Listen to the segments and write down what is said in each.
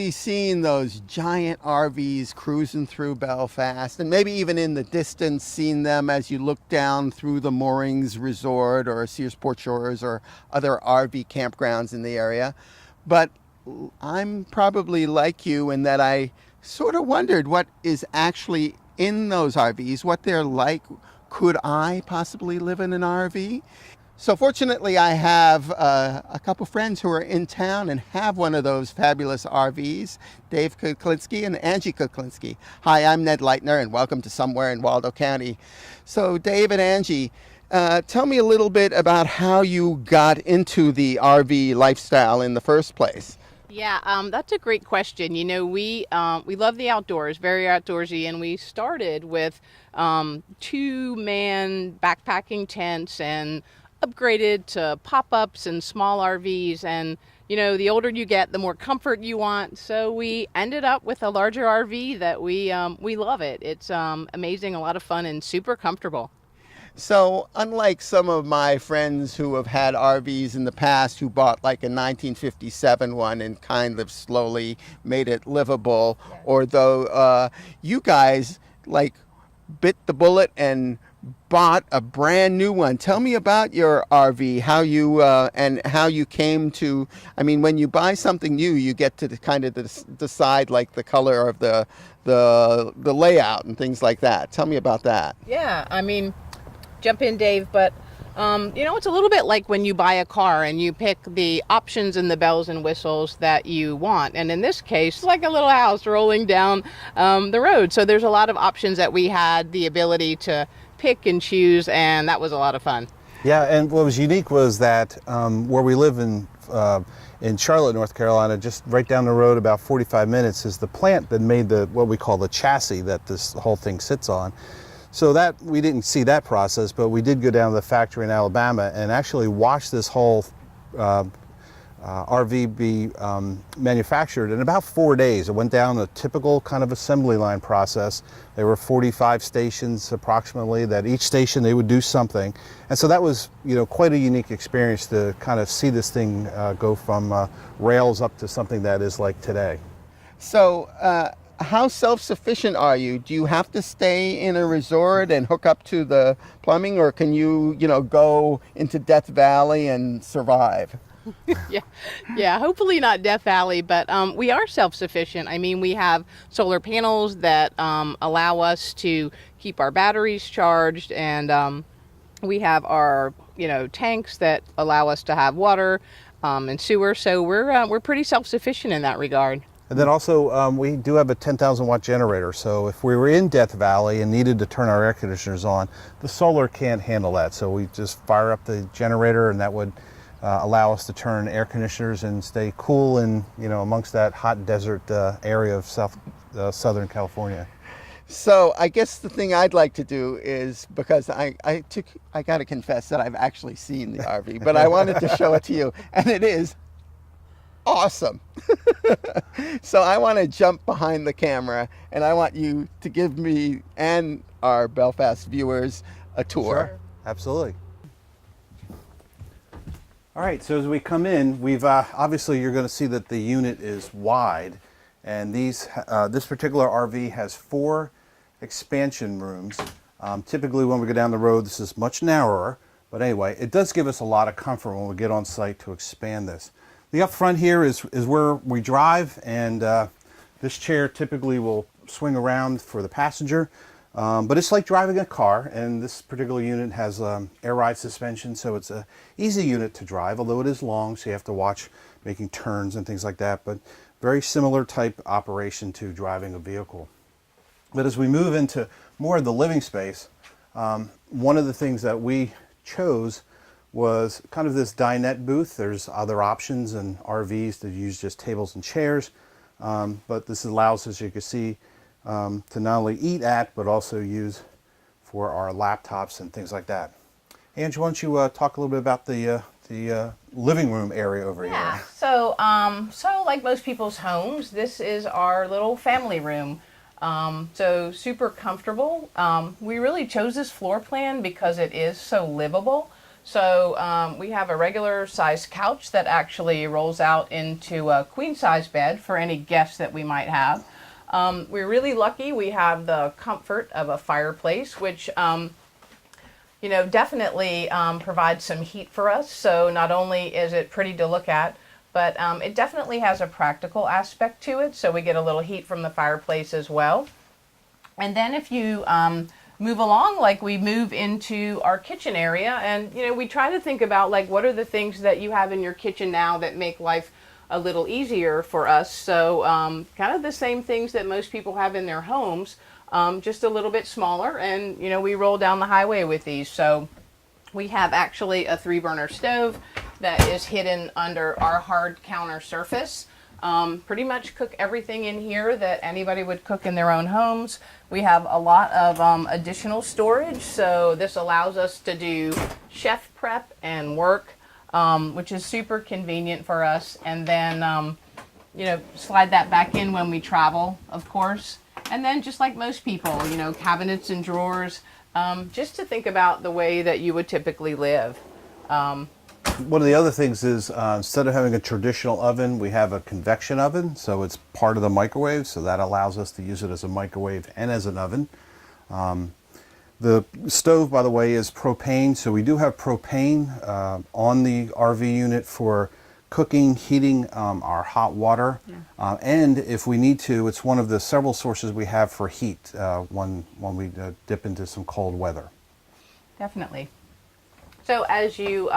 probably seen those giant RVs cruising through Belfast, and maybe even in the distance seen them as you look down through the Moorings Resort or Searsport Shores or other RV campgrounds in the area. But I'm probably like you in that I sort of wondered what is actually in those RVs, what they're like. Could I possibly live in an RV? So fortunately, I have a couple friends who are in town and have one of those fabulous RVs, Dave Kuklinski and Angie Kuklinski. Hi, I'm Ned Leitner, and welcome to Somewhere in Waldo County. So Dave and Angie, tell me a little bit about how you got into the RV lifestyle in the first place. Yeah, that's a great question. You know, we love the outdoors, very outdoorsy, and we started with 2-man backpacking tents and upgraded to pop-ups and small RVs. And you know, the older you get, the more comfort you want. So we ended up with a larger RV that we love it. It's amazing, a lot of fun, and super comfortable. So unlike some of my friends who have had RVs in the past who bought like a 1957 one and kind of slowly made it livable, or though you guys like bit the bullet and bought a brand new one. Tell me about your RV, how you and how you came to. I mean, when you buy something new, you get to kind of decide like the color of the layout and things like that. Tell me about that. Yeah, I mean, jump in, Dave, but you know, it's a little bit like when you buy a car and you pick the options and the bells and whistles that you want. And in this case, it's like a little house rolling down the road. So there's a lot of options that we had the ability to pick and choose, and that was a lot of fun. Yeah, and what was unique was that where we live in Charlotte, North Carolina, just right down the road about 45 minutes, is the plant that made what we call the chassis that this whole thing sits on. So that we didn't see that process, but we did go down to the factory in Alabama and actually watch this whole RV be manufactured in about 4 days. It went down a typical kind of assembly line process. There were 45 stations approximately, that each station they would do something. And so that was, you know, quite a unique experience to kind of see this thing go from rails up to something that is like today. So how self-sufficient are you? Do you have to stay in a resort and hook up to the plumbing, or can you, go into Death Valley and survive? Yeah, hopefully not Death Valley, but we are self-sufficient. I mean, we have solar panels that allow us to keep our batteries charged, and we have our, tanks that allow us to have water and sewer. So we're pretty self-sufficient in that regard. And then also we do have a 10,000 watt generator, so if we were in Death Valley and needed to turn our air conditioners on, the solar can't handle that. So we just fire up the generator, and that would allow us to turn air conditioners and stay cool in, amongst that hot desert area of Southern California. So I guess the thing I'd like to do is, because I got to confess that I've actually seen the RV, but I wanted to show it to you, and it is awesome. So I want to jump behind the camera, and I want you to give me and our Belfast viewers a tour. Sure, absolutely. All right, so as we come in, we've obviously you're going to see that the unit is wide, and this particular RV has 4 expansion rooms. Typically when we go down the road, this is much narrower, but anyway, it does give us a lot of comfort when we get on site to expand this. The up front here is where we drive, and this chair typically will swing around for the passenger. But it's like driving a car, and this particular unit has air ride suspension, so it's an easy unit to drive, although it is long, so you have to watch making turns and things like that, but very similar type operation to driving a vehicle. But as we move into more of the living space, one of the things that we chose was kind of this dinette booth. There's other options in RVs to use just tables and chairs, but this allows us, as you can see, to not only eat at, but also use for our laptops and things like that. Angie, why don't you talk a little bit about the living room area over here? Yeah, so like most people's homes, this is our little family room. So super comfortable. We really chose this floor plan because it is so livable. So we have a regular size couch that actually rolls out into a queen size bed for any guests that we might have. We're really lucky. We have the comfort of a fireplace, which definitely provides some heat for us. So not only is it pretty to look at, but it definitely has a practical aspect to it. So we get a little heat from the fireplace as well. And then if you move along, like we move into our kitchen area, and we try to think about like what are the things that you have in your kitchen now that make life a little easier for us. So kind of the same things that most people have in their homes, just a little bit smaller, and we roll down the highway with these. So we have actually a 3-burner stove that is hidden under our hard counter surface. Pretty much cook everything in here that anybody would cook in their own homes. We have a lot of additional storage, so this allows us to do chef prep and work, which is super convenient for us. And then, slide that back in when we travel, of course. And then just like most people, cabinets and drawers, just to think about the way that you would typically live. One of the other things is instead of having a traditional oven, we have a convection oven, so it's part of the microwave, so that allows us to use it as a microwave and as an oven. The stove, by the way, is propane, so we do have propane on the RV unit for cooking, heating our hot water, and if we need to, it's one of the several sources we have for heat when we dip into some cold weather. Definitely. So as you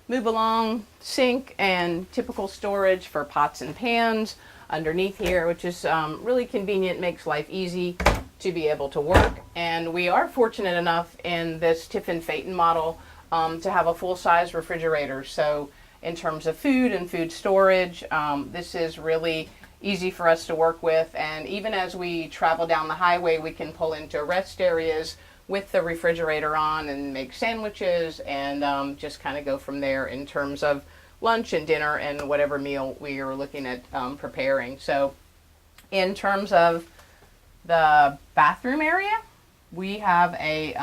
move along, sink and typical storage for pots and pans underneath here, which is really convenient, makes life easy to be able to work. And we are fortunate enough in this Tiffin Phaeton model to have a full-size refrigerator. So in terms of food and food storage, this is really easy for us to work with. And even as we travel down the highway, we can pull into rest areas with the refrigerator on and make sandwiches and just kind of go from there in terms of lunch and dinner and whatever meal we are looking at preparing. So in terms of the bathroom area, we have a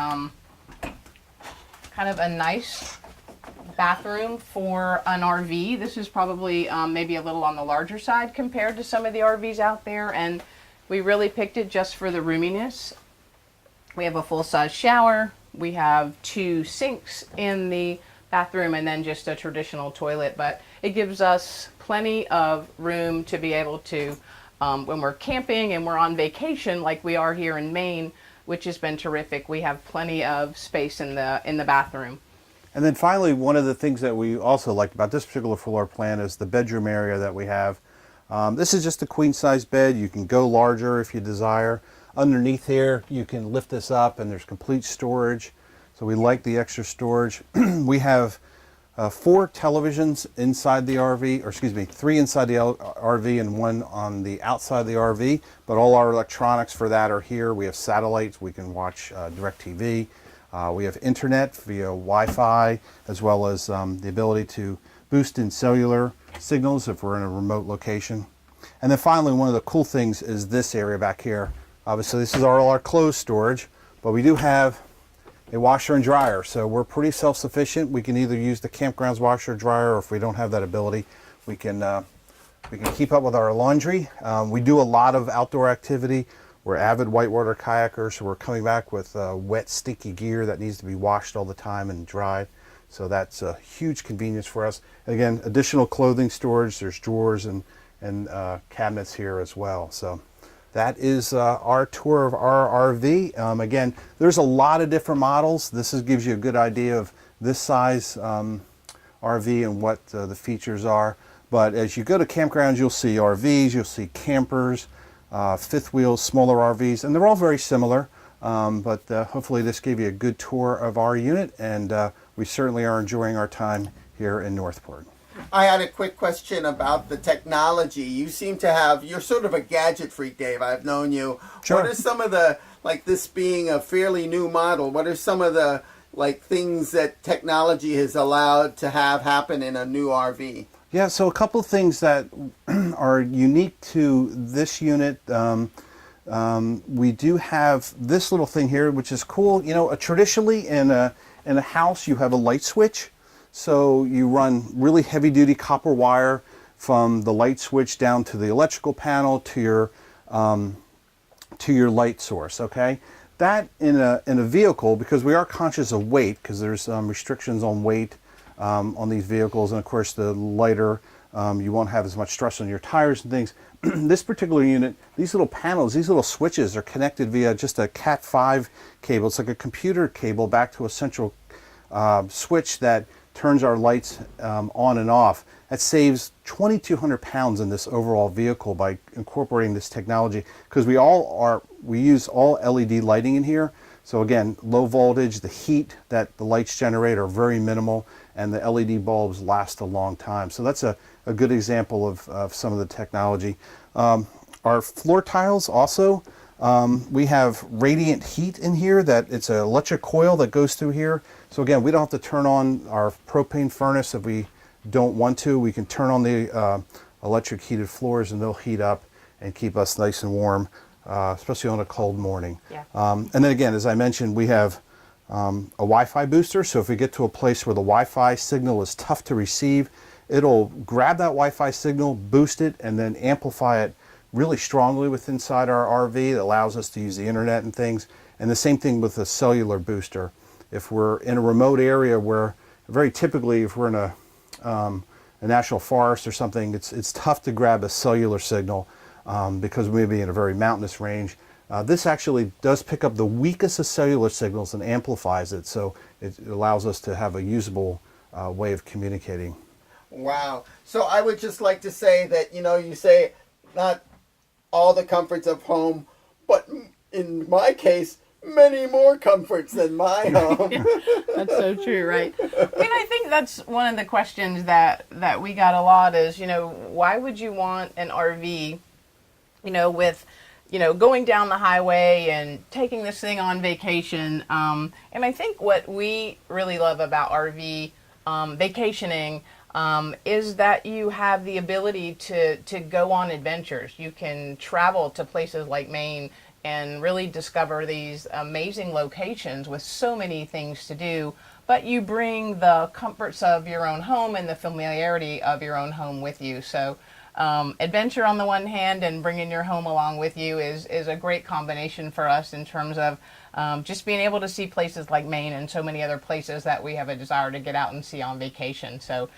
kind of a nice bathroom for an RV. This is probably maybe a little on the larger side compared to some of the RVs out there, and we really picked it just for the roominess. We have a full-size shower, we have 2 sinks in the bathroom, and then just a traditional toilet, but it gives us plenty of room to be able to, when we're camping and we're on vacation like we are here in Maine, which has been terrific, we have plenty of space in the bathroom. And then finally, one of the things that we also liked about this particular floor plan is the bedroom area that we have. This is just a queen-size bed. You can go larger if you desire. Underneath here, you can lift this up and there's complete storage. So we like the extra storage. We have 4 televisions inside the RV, or excuse me, 3 inside the RV and 1 on the outside of the RV, but all our electronics for that are here. We have satellites, we can watch DirecTV. We have internet via Wi-Fi, as well as the ability to boost in cellular signals if we're in a remote location. And then finally, one of the cool things is this area back here. Obviously, this is all our clothes storage, but we do have a washer and dryer, so we're pretty self-sufficient. We can either use the campground's washer or dryer, or if we don't have that ability, we can keep up with our laundry. We do a lot of outdoor activity. We're avid whitewater kayakers, so we're coming back with wet, stinky gear that needs to be washed all the time and dried. So that's a huge convenience for us. And again, additional clothing storage. There's drawers and cabinets here as well. So that is our tour of our RV. Again, there's a lot of different models. This gives you a good idea of this size RV and what the features are. But as you go to campgrounds, you'll see RVs, you'll see campers, fifth wheels, smaller RVs, and they're all very similar. But hopefully this gave you a good tour of our unit, and we certainly are enjoying our time here in Northport. I had a quick question about the technology. You seem to have, you're sort of a gadget freak, Dave. I've known you. Sure. What are some of the, like this being a fairly new model, what are some of the things that technology has allowed to have happen in a new RV? Yeah, so a couple of things that are unique to this unit. We do have this little thing here, which is cool. You know, traditionally in an In a house, you have a light switch. So you run really heavy duty copper wire from the light switch down to the electrical panel to your light source, okay? That in a vehicle, because we are conscious of weight, because there's restrictions on weight on these vehicles, and of course the lighter, you won't have as much stress on your tires and things. This particular unit, these little panels, these little switches are connected via just a Cat5 cable. It's like a computer cable back to a central switch that turns our lights on and off. That saves 2,200 pounds in this overall vehicle by incorporating this technology, because we use all LED lighting in here. So again, low voltage, the heat that the lights generate are very minimal, and the LED bulbs last a long time. So that's a good example of some of the technology. Our floor tiles also, we have radiant heat in here. That it's an electric coil that goes through here. So again, we don't have to turn on our propane furnace if we don't want to. We can turn on the electric heated floors and they'll heat up and keep us nice and warm, especially on a cold morning. Yeah. And then again, as I mentioned, we have a Wi-Fi booster. So if we get to a place where the Wi-Fi signal is tough to receive, it'll grab that Wi-Fi signal, boost it, and then amplify it really strongly within inside our RV. It allows us to use the internet and things. And the same thing with the cellular booster. If we're in a remote area where, very typically, if we're in a national forest or something, it's tough to grab a cellular signal because we may be in a very mountainous range. This actually does pick up the weakest of cellular signals and amplifies it, so it allows us to have a usable way of communicating. Wow. So I would just like to say that, you say not all the comforts of home, but in my case, many more comforts than my home. That's so true, right? I mean, I think that's one of the questions that we got a lot is, why would you want an RV, with, going down the highway and taking this thing on vacation. And I think what we really love about RV vacationing is that you have the ability to go on adventures. You can travel to places like Maine and really discover these amazing locations with so many things to do, but you bring the comforts of your own home and the familiarity of your own home with you. So adventure on the one hand and bringing your home along with you is a great combination for us in terms of just being able to see places like Maine and so many other places that we have a desire to get out and see on vacation. So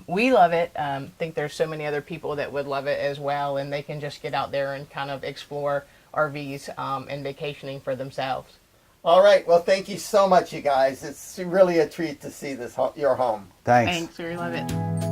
we love it. Think there's so many other people that would love it as well, and they can just get out there and kind of explore RVs and vacationing for themselves. All right. Well, thank you so much, you guys. It's really a treat to see your home. Thanks. Thanks. We love it.